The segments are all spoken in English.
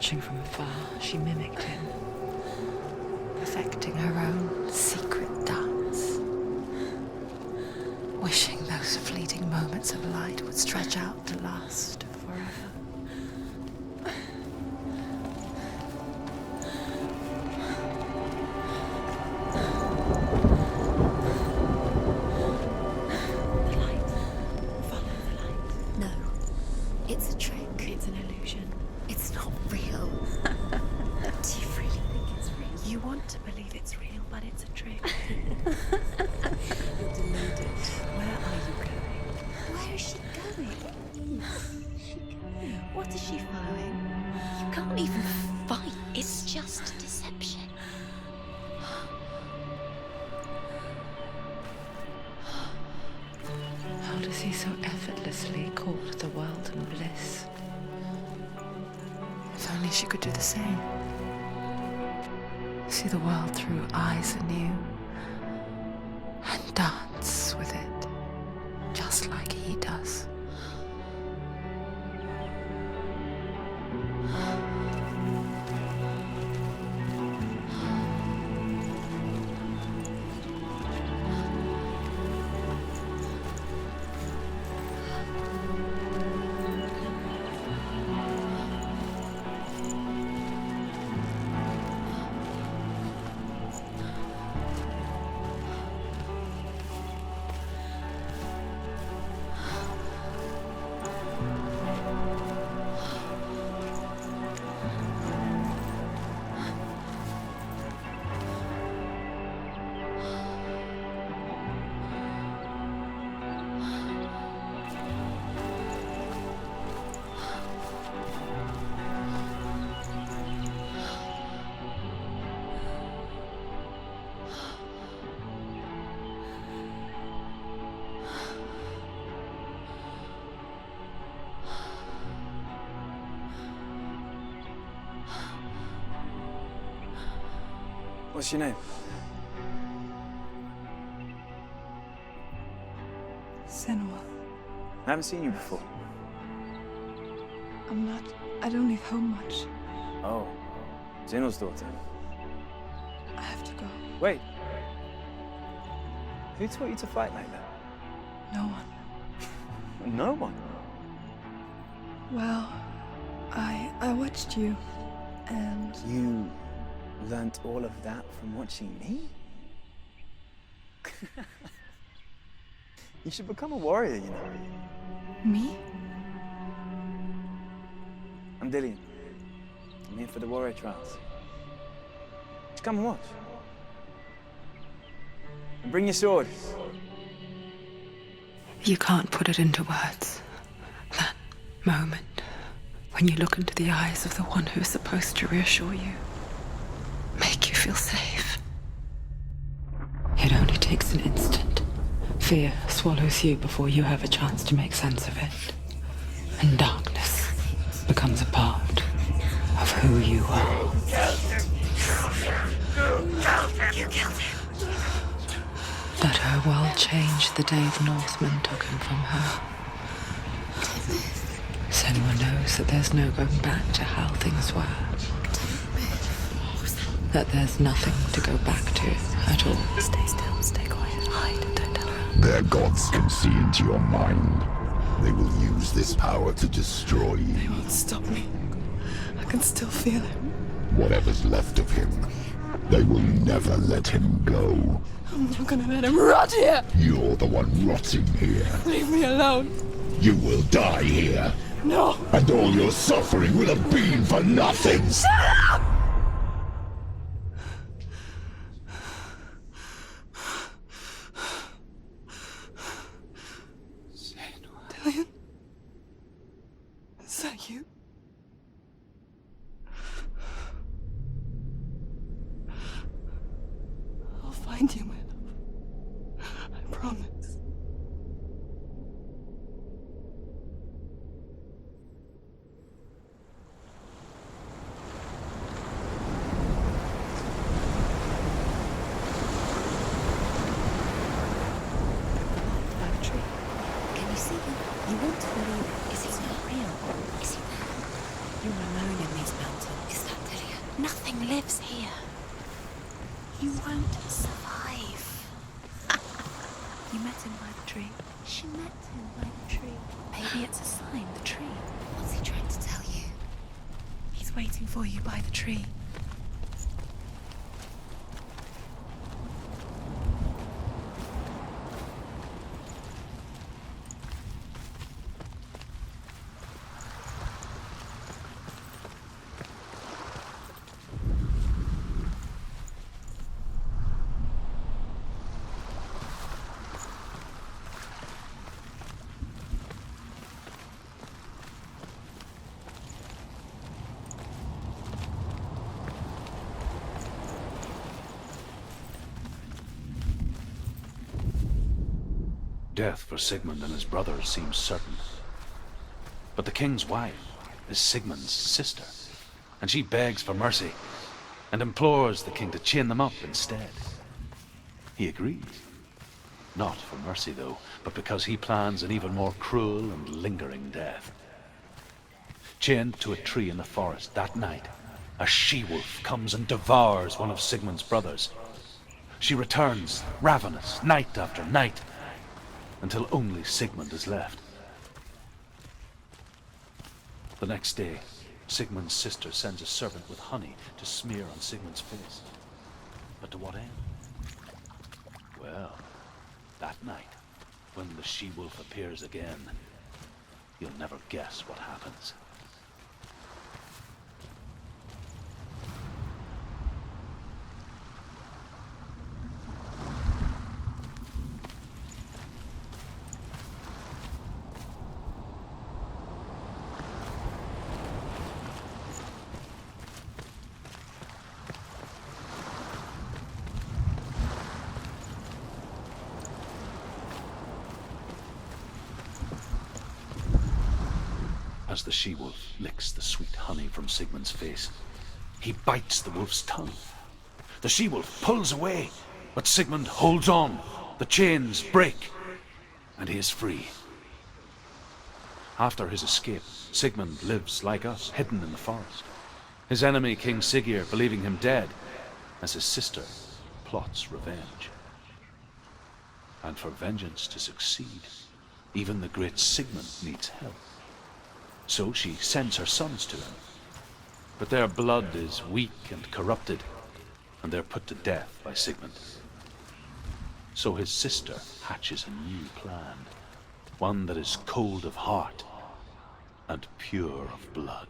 Watching from afar, she mimicked him, perfecting her own secret dance, wishing those fleeting moments of light would stretch out to last forever. The light. Follow the light. No, it's a trick. It's an illusion. It's not real. Do you really think it's real? You want to believe it's real, but it's a trick. You're deluded. Where are you going? Where is she going? Is she going? What is she following? You can't even fight. It's just a deception. How does he so effortlessly court the world and bliss? If only she could do the same. See the world through eyes anew and dance with it, just like he does. What's your name? Senua. I haven't seen you before. I don't leave home much. Oh, Zenua's daughter. I have to go. Wait. Who taught you to fight like that? No one. No one. Well, I watched you, and You learnt all of that from watching me? You should become a warrior, you know. me? I'm Dillian. I'm here for the warrior trials. Just come and watch. And bring your sword. You can't put it into words. That moment when you look into the eyes of the one who's supposed to reassure you, make you feel safe. It only takes an instant. Fear swallows you before you have a chance to make sense of it. And darkness becomes a part of who you are. You killed him. That her world changed the day the Northmen took him from her. Senua knows that there's no going back to how things were. That there's nothing to go back to at all. Stay still, stay quiet, hide, don't tell her. Their gods can see into your mind. They will use this power to destroy you. They won't stop me. I can still feel him. Whatever's left of him, they will never let him go. I'm not gonna let him rot here. You're the one rotting here. Leave me alone. You will die here. No. And all your suffering will have been for nothing. Shut up! Dillian? Is that you? I'll find you, my love. I promise. Can you see him? You want to believe it. Is he not real? Is he there? You're alone in these mountains. won't survive. You met him by the tree. She met him by the tree. Maybe it's a sign, the tree. What's he trying to tell you? He's waiting for you by the tree. Death for Sigmund and his brothers seems certain. But the king's wife is Sigmund's sister, and she begs for mercy and implores the king to chain them up instead. He agrees. Not for mercy, though, but because he plans an even more cruel and lingering death. Chained to a tree in the forest that night, a she-wolf comes and devours one of Sigmund's brothers. She returns, ravenous, night after night, until only Sigmund is left. The next day, Sigmund's sister sends a servant with honey to smear on Sigmund's face. But to what end? Well, that night, when the she-wolf appears again, you'll never guess what happens. As the she-wolf licks the sweet honey from Sigmund's face, he bites the wolf's tongue. The she-wolf pulls away, but Sigmund holds on. The chains break, and he is free. After his escape, Sigmund lives like us, hidden in the forest. His enemy, King Siggeir, believing him dead, as his sister plots revenge. And for vengeance to succeed, even the great Sigmund needs help. So she sends her sons to him. But their blood is weak and corrupted, and they're put to death by Sigmund. So his sister hatches a new plan, one that is cold of heart and pure of blood.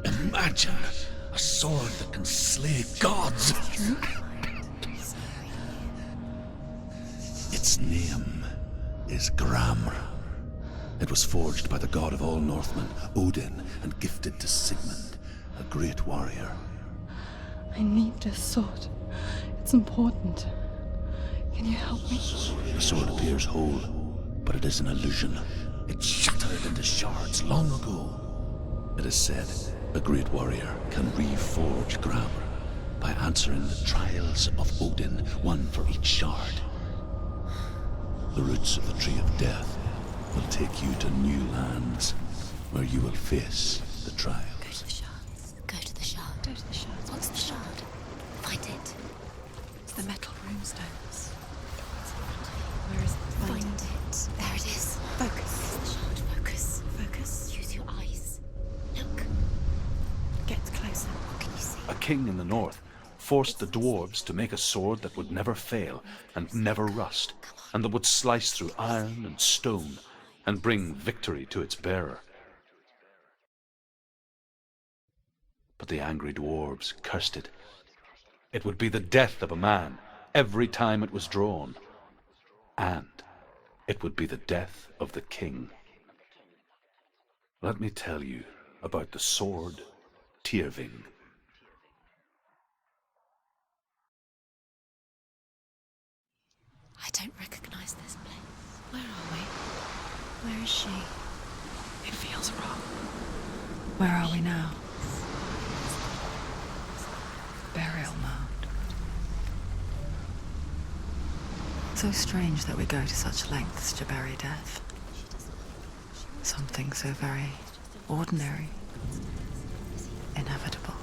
Imagine a sword that can slay gods. Its name is Gramr. It was forged by the god of all Northmen, Odin, and gifted to Sigmund, a great warrior. I need this sword. It's important. Can you help me? The sword appears whole, but it is an illusion. It shattered into shards long ago. It is said a great warrior can reforge Gramr by answering the trials of Odin, one for each shard. The roots of the Tree of Death will take you to new lands where you will face the trials. Go to the shards. Go to the shard. Go to the shards. What's the shard? Find it. It's the metal runestones. Where is it? Find it. There it is. Focus. The shard. Focus. Focus. Use your eyes. Look. Get closer. What can you see? A king in the north forced the dwarves to make a sword that would never fail and never rust, and that would slice through iron and stone and bring victory to its bearer. But the angry dwarves cursed it. It would be the death of a man every time it was drawn, and it would be the death of the king. Let me tell you about the sword Tyrving. I don't recognize this place. Where are we? Where is she? It feels wrong. Where are we now? Burial mound. So strange that we go to such lengths to bury death. Something so very ordinary, inevitable.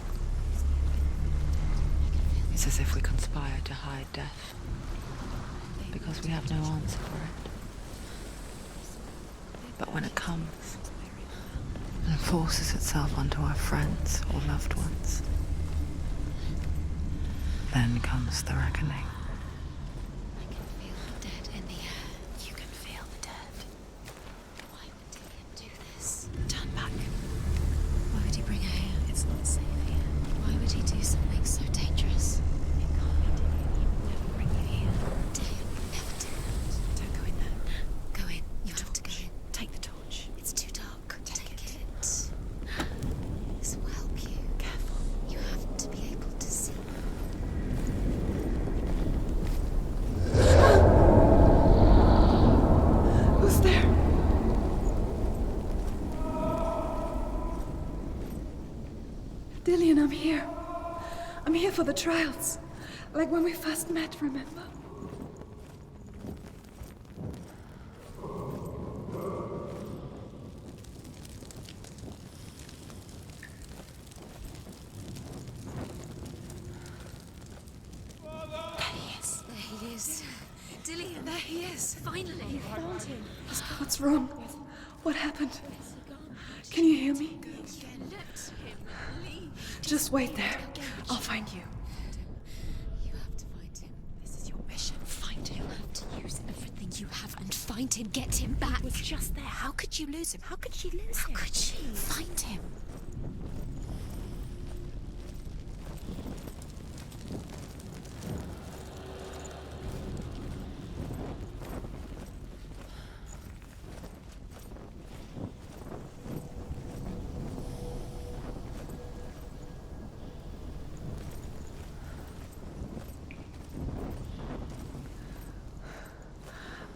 It's as if we conspire to hide death, because we have no answer for it. But when it comes and forces itself onto our friends or loved ones, then comes the reckoning. I can feel the dead in the air. You can feel the dead. Why would Dillian do this? Turn back. Why would he bring her here? It's not safe here. Why would he do something so dangerous? It can't be Dillian. He would never bring you here. Dillian would never do that. Don't go in there. Go in. You have to go in. Take the torch. It's too dark. Take it. This will help you. Careful. You have to be able to see. Who's there? Dillian, I'm here. I'm here for the trials. Like when we first met, remember? There he is. Dillian. There he is. Finally. Found him. What's wrong? What happened? Can you hear me? Just wait there. I'll find you. You have to find him. This is your mission. Find him. You have to use everything you have and find him. Get him back. He was just there. How could you lose him? How could she lose How him? could she? Find him.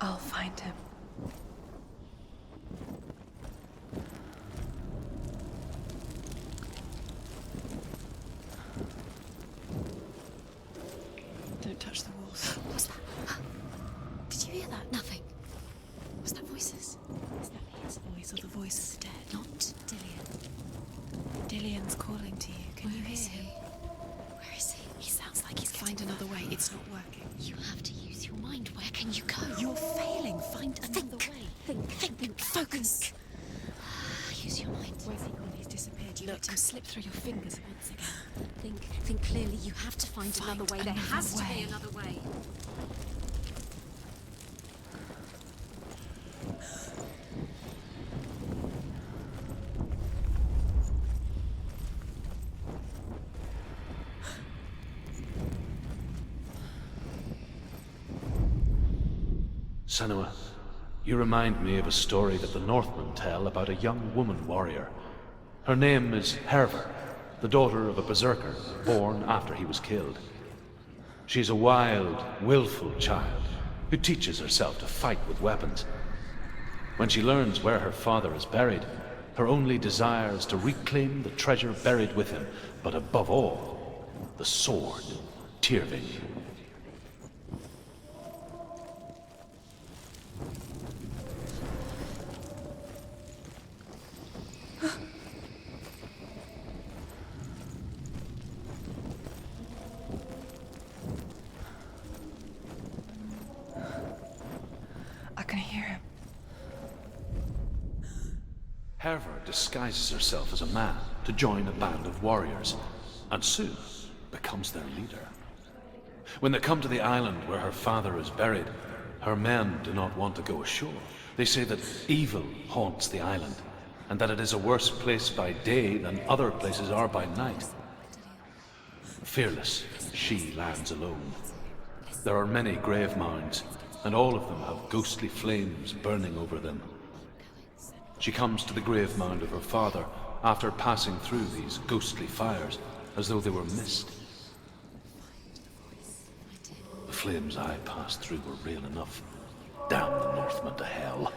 I'll find him. Don't touch the walls. What's that? Did you hear that? Nothing. Was that voices? Is that his voice or the voice of the dead? Not Dillian. Dillian's calling to you. Can you Where hear is him? he? Where is he? He sounds like he's Find another way. It's not working. You have to use your mind. Where can you go? You're failing. Find another way. Think. Focus. Use your mind. Where's he gone? He's disappeared. You let him slip through your fingers once again. Think clearly. You have to find another way. There another has to way. be another way. Senua, you remind me of a story that the Northmen tell about a young woman warrior. Her name is Herver, the daughter of a berserker born after he was killed. She's a wild, willful child who teaches herself to fight with weapons. When she learns where her father is buried, her only desire is to reclaim the treasure buried with him, but above all, the sword, Tyrving. Herver disguises herself as a man to join a band of warriors, and soon becomes their leader. When they come to the island where her father is buried, her men do not want to go ashore. They say that evil haunts the island, and that it is a worse place by day than other places are by night. Fearless, she lands alone. There are many grave mounds, and all of them have ghostly flames burning over them. She comes to the grave mound of her father after passing through these ghostly fires, as though they were mist. The flames I passed through were real enough. Damn the Northmen to hell.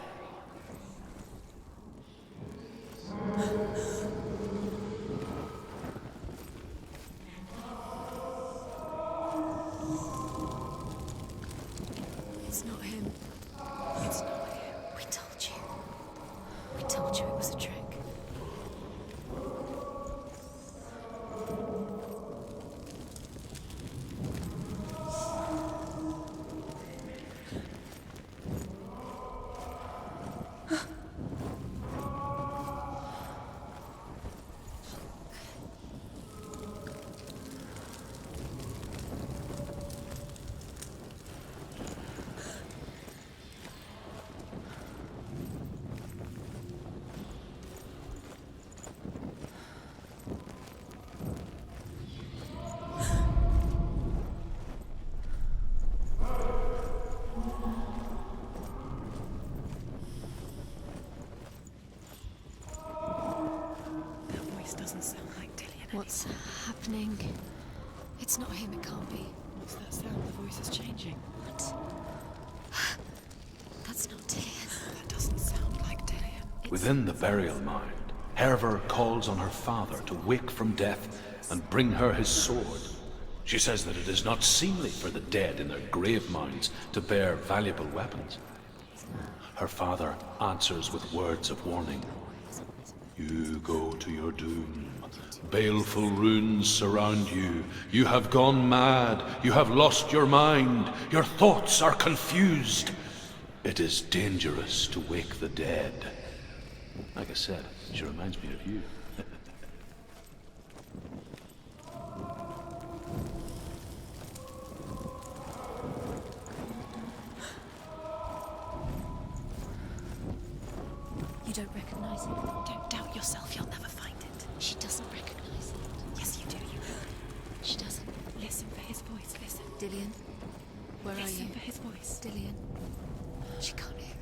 It's not him. It's not him. We told you. We told you it was a trick. Doesn't sound like Dillian. What's happening? It's not him, it can't be. What's that sound? The voice is changing. What? That's not Dillian. That doesn't sound like Dillian. Within the burial mound, Herver calls on her father to wake from death and bring her his sword. She says that it is not seemly for the dead in their grave mounds to bear valuable weapons. Her father answers with words of warning. You go to your doom. Baleful runes surround you. You have gone mad. You have lost your mind. Your thoughts are confused. It is dangerous to wake the dead. Like I said, she reminds me of you. You don't recognize it. Don't doubt yourself, you'll never find it. She doesn't recognize it. Yes, you do, you will. She doesn't. Listen for his voice, listen. Dillian, where are Listen you? for his voice. Dillian. She can't hear it.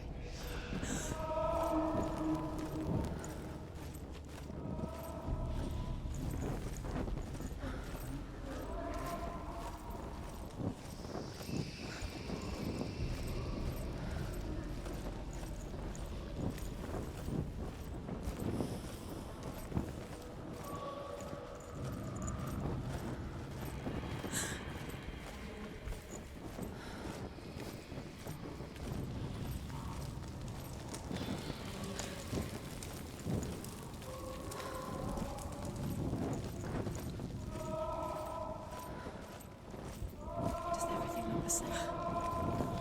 Does everything look the same?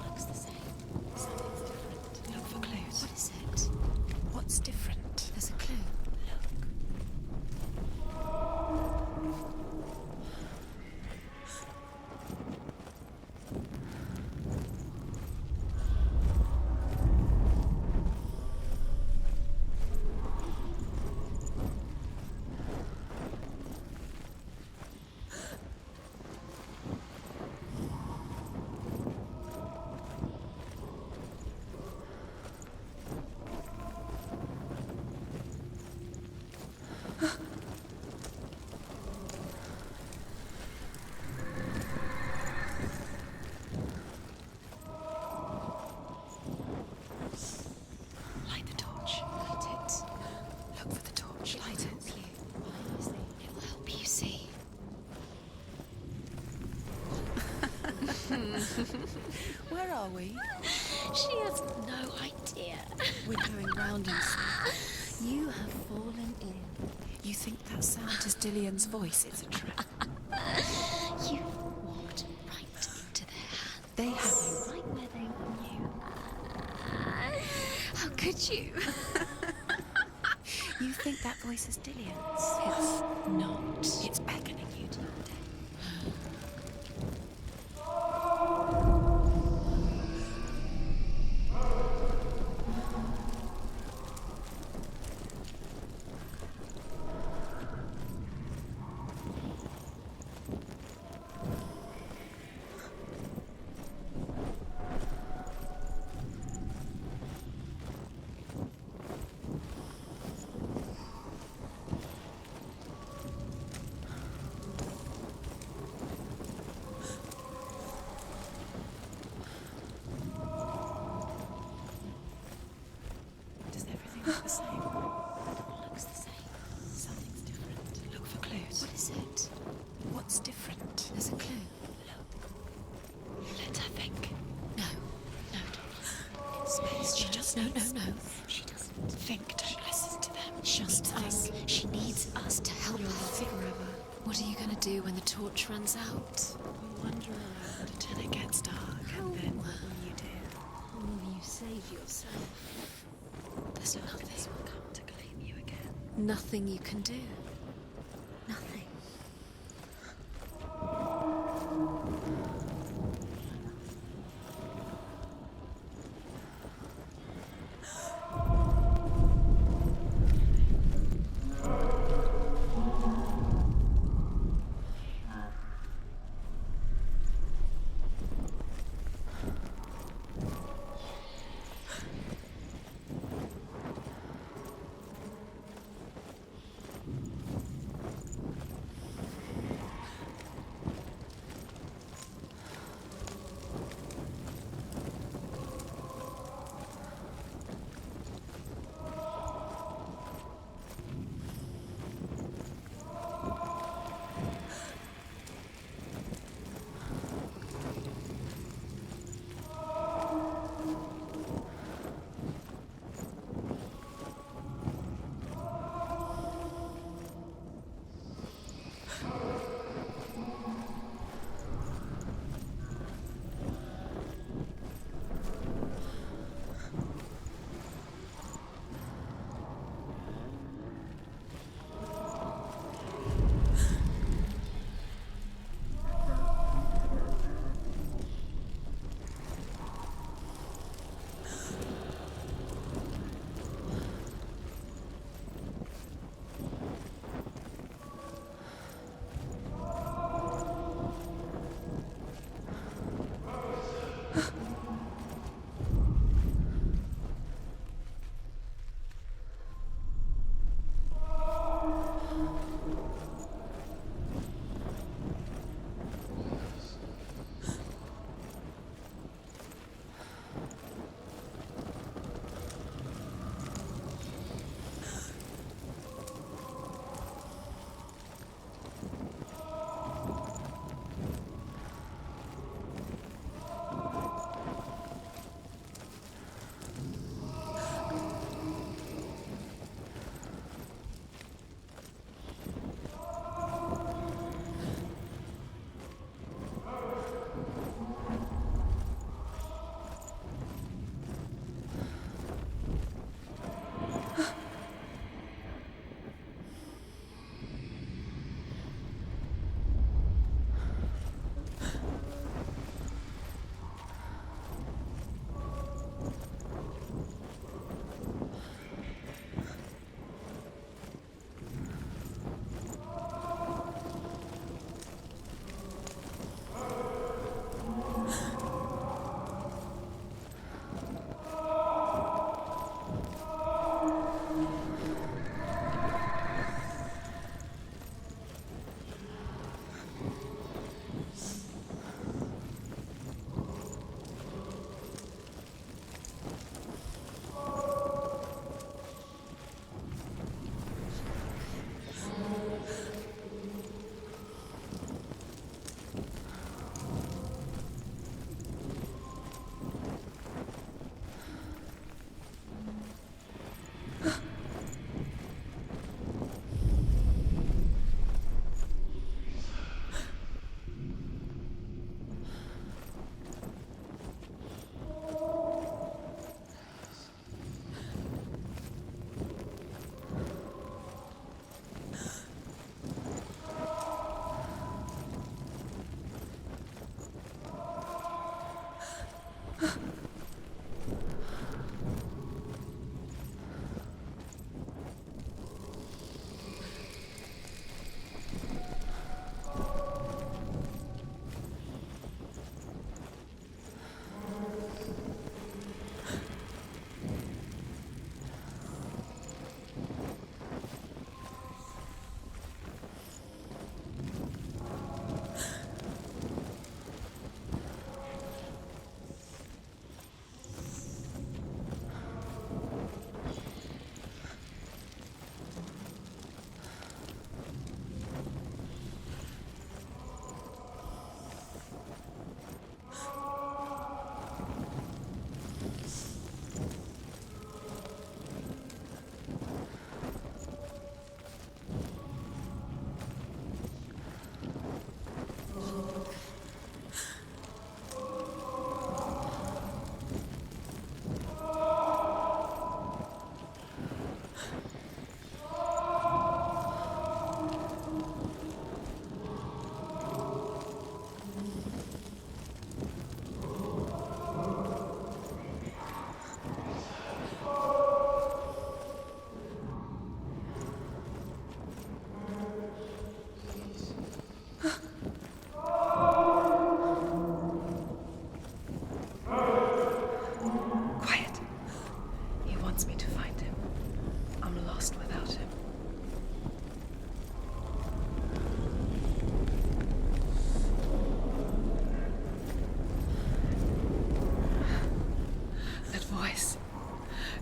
Looks the same. Something's different. Look for clues. What is it? What's different? There's a clue. Light the torch. Light it. Look for the torch. Light it. It will help you see. Where are we? She has no idea. We're going round in circles. You have fallen in. You think that sound is Dillian's voice? It's a trap. You walked right into their hands. They have you. Right where they want you. How could you? think that voice is Dillian's? It's not. It's beckoning you to your death. Does everything look the same? It all looks the same. Something's different. Look for clues. What is it? What's different? There's a clue. Let her think. No. In space, she just No. She doesn't think. Don't listen to them. Just us. She needs us to help You'll her. live forever. What are you going to do when the torch runs out? We'll wander around until it gets dark, and then what will you do? Will you save yourself? There's nothing. Others will come to claim you again. Nothing you can do. Nothing.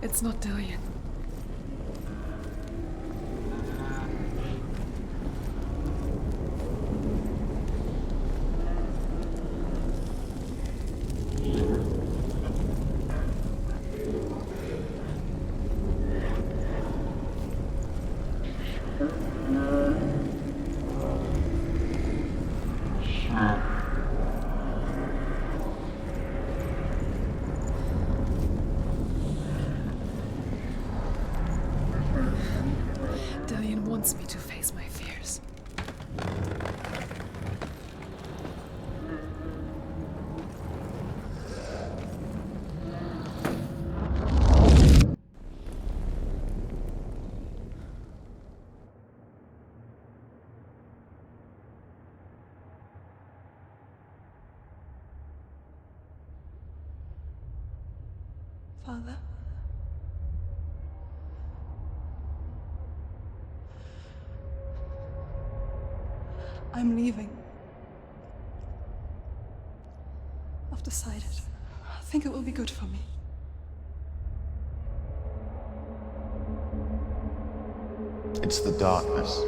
It's not Dillian. Dillian wants me to face my fears. Father? I'm leaving. I've decided. I think it will be good for me. It's the darkness.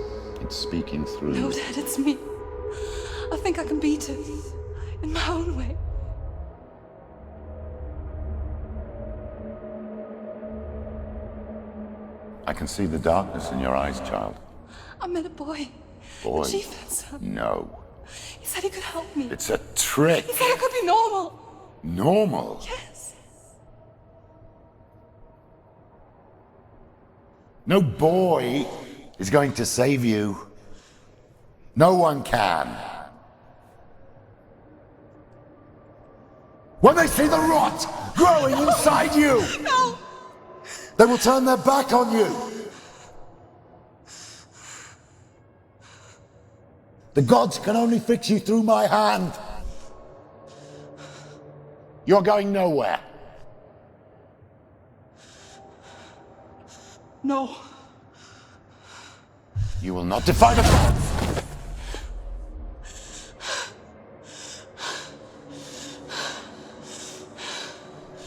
It's speaking through No, you. Dad, it's me. I think I can beat it. In my own way. I can see the darkness in your eyes, child. I met a boy. Boy. The chief fencer. No. He said he could help me. It's a trick. He said I could be normal. Normal. Yes. No boy is going to save you. No one can. When they see the rot growing inside you, No! they will turn their back on you. The gods can only fix you through my hand. You're going nowhere. No. You will not defy the gods.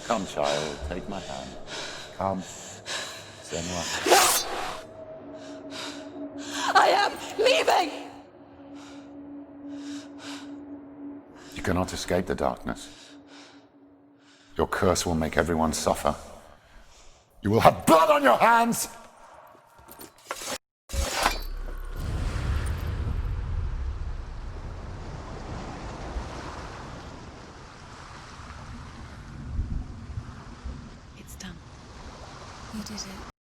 Come, child, take my hand. Come. Senua. I am leaving! You cannot escape the darkness. Your curse will make everyone suffer. You will have blood on your hands! It's done. You did it.